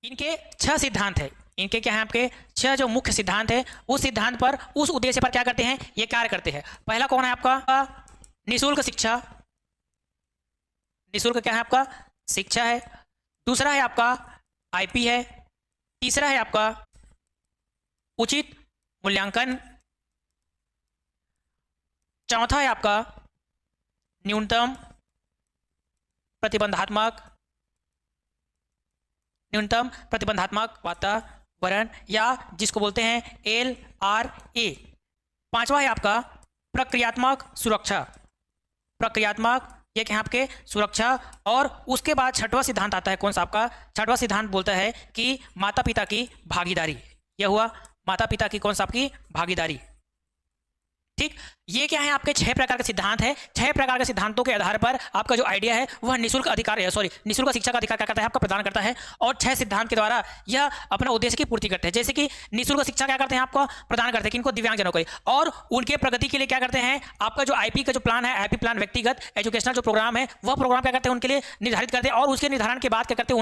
इनके 6 सिद्धांत है। इनके क्या है, आपके 6 जो मुख्य सिद्धांत है, उस सिद्धांत पर, उस उद्देश्य पर क्या करते हैं, ये कार्य करते हैं। पहला कौन है आपका, निःशुल्क शिक्षा। निःशुल्क क्या है आपका, शिक्षा है। दूसरा है आपका आईपी है। तीसरा है आपका उचित मूल्यांकन। चौथा है आपका न्यूनतम प्रतिबंधात्मक वातावरण, या जिसको बोलते हैं LRA। पांचवा है आपका प्रक्रियात्मक सुरक्षा। प्रक्रियात्मक, ये क्या है आपके, सुरक्षा। और उसके बाद छठवां सिद्धांत आता है, कौन सा आपका, छठवां सिद्धांत बोलता है कि माता पिता की भागीदारी। यह हुआ माता पिता की कौन सा आपकी भागीदारी। ठीक, ये क्या है, आपके 6 प्रकार के सिद्धांत है। 6 प्रकार के सिद्धांतों के आधार पर आपका जो आइडिया है वह निःशुल्क अधिकार है, निःशुल्क शिक्षा का अधिकार क्या करता है, आपका प्रदान करता है। और 6 सिद्धांत के द्वारा यह अपना उद्देश्य की पूर्ति करते हैं। जैसे कि निःशुल्क शिक्षा क्या करते हैं, आपको प्रदान करते हैं किनको, दिव्यांगजनों को। और उनके प्रगति के लिए क्या करते हैं, आपका जो आईपी का जो प्लान है, आईपी प्लान व्यक्तिगत एजुकेशनल जो प्रोग्राम है, वह प्रोग्राम क्या करते हैं, उनके लिए निर्धारित करते हैं। और उसके निर्धारण के बाद क्या करते हैं,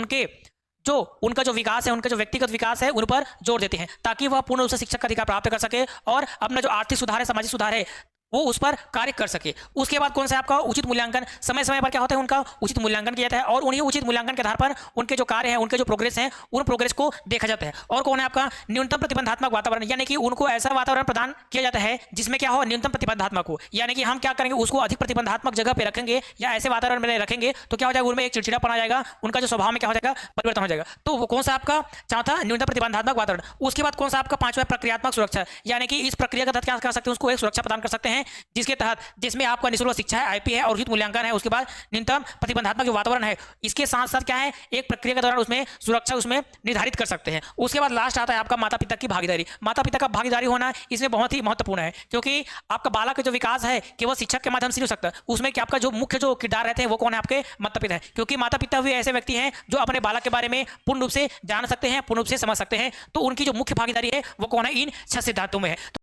उनका जो विकास है, उनका जो व्यक्तिगत विकास है, उन पर जोर देते हैं, ताकि वह पूर्ण रूप से शिक्षक का अधिकार प्राप्त कर सके और अपना जो आर्थिक सुधार है, सामाजिक सुधार है, वो उस पर कार्य कर सके। उसके बाद कौन सा आपका उचित मूल्यांकन। समय समय पर क्या होता है, उनका उचित मूल्यांकन किया जाता है, और उन्हीं उचित मूल्यांकन के आधार पर उनके जो कार्य हैं, उनके जो प्रोग्रेस हैं, उन प्रोग्रेस को देखा जाता है। और कौन है आपका न्यूनतम प्रतिबंधात्मक वातावरण, यानी कि उनको ऐसा वातावरण प्रदान किया जाता है जिसमें क्या हो, न्यूनतम प्रतिबंधात्मक हो। यानी कि हम क्या करेंगे, उसको अधिक प्रतिबंधात्मक जगह पे रखेंगे या ऐसे वातावरण में रखेंगे तो क्या हो जाएगा, उनमें एक चिड़चिड़ापन आ जाएगा, उनका जो स्वभाव में क्या हो जाएगा, परिवर्तन हो जाएगा। तो वो कौन सा आपका चौथा न्यूनतम प्रतिबंधात्मक वातावरण। उसके बाद कौन सा आपका पांचवा प्रक्रियात्मक सुरक्षा, यानी कि इस प्रक्रिया के तहत क्या कर सकते हैं, उसको एक सुरक्षा प्रदान कर सकते हैं, जिसके तहत, जिसमें आपका निःशुल्क शिक्षा है, आईपी है और उचित मूल्यांकन है। उसके बाद न्यूनतम प्रतिबंधात्मक जो वातावरण है, इसके साथ साथ क्या है, एक प्रक्रिया के दौरान उसमें सुरक्षा उसमें निर्धारित कर सकते हैं। उसके बाद लास्ट आता है आपका माता पिता की भागीदारी। माता पिता का भागीदारी होना इसमें बहुत ही महत्वपूर्ण है, क्योंकि आपका बालक का जो विकास है केवल शिक्षक के माध्यम से नहीं हो सकता। उसमें क्या आपका जो मुख्य जो किरदार रहते हैं वो कौन है, आपके माता पिता है, क्योंकि माता पिता भी ऐसे व्यक्ति हैं जो अपने बालक के बारे में पूर्ण रूप से जान सकते हैं, पूर्ण रूप से समझ सकते हैं। तो उनकी जो मुख्य भागीदारी है वो कौन है, इन 6 सिद्धांतों में है।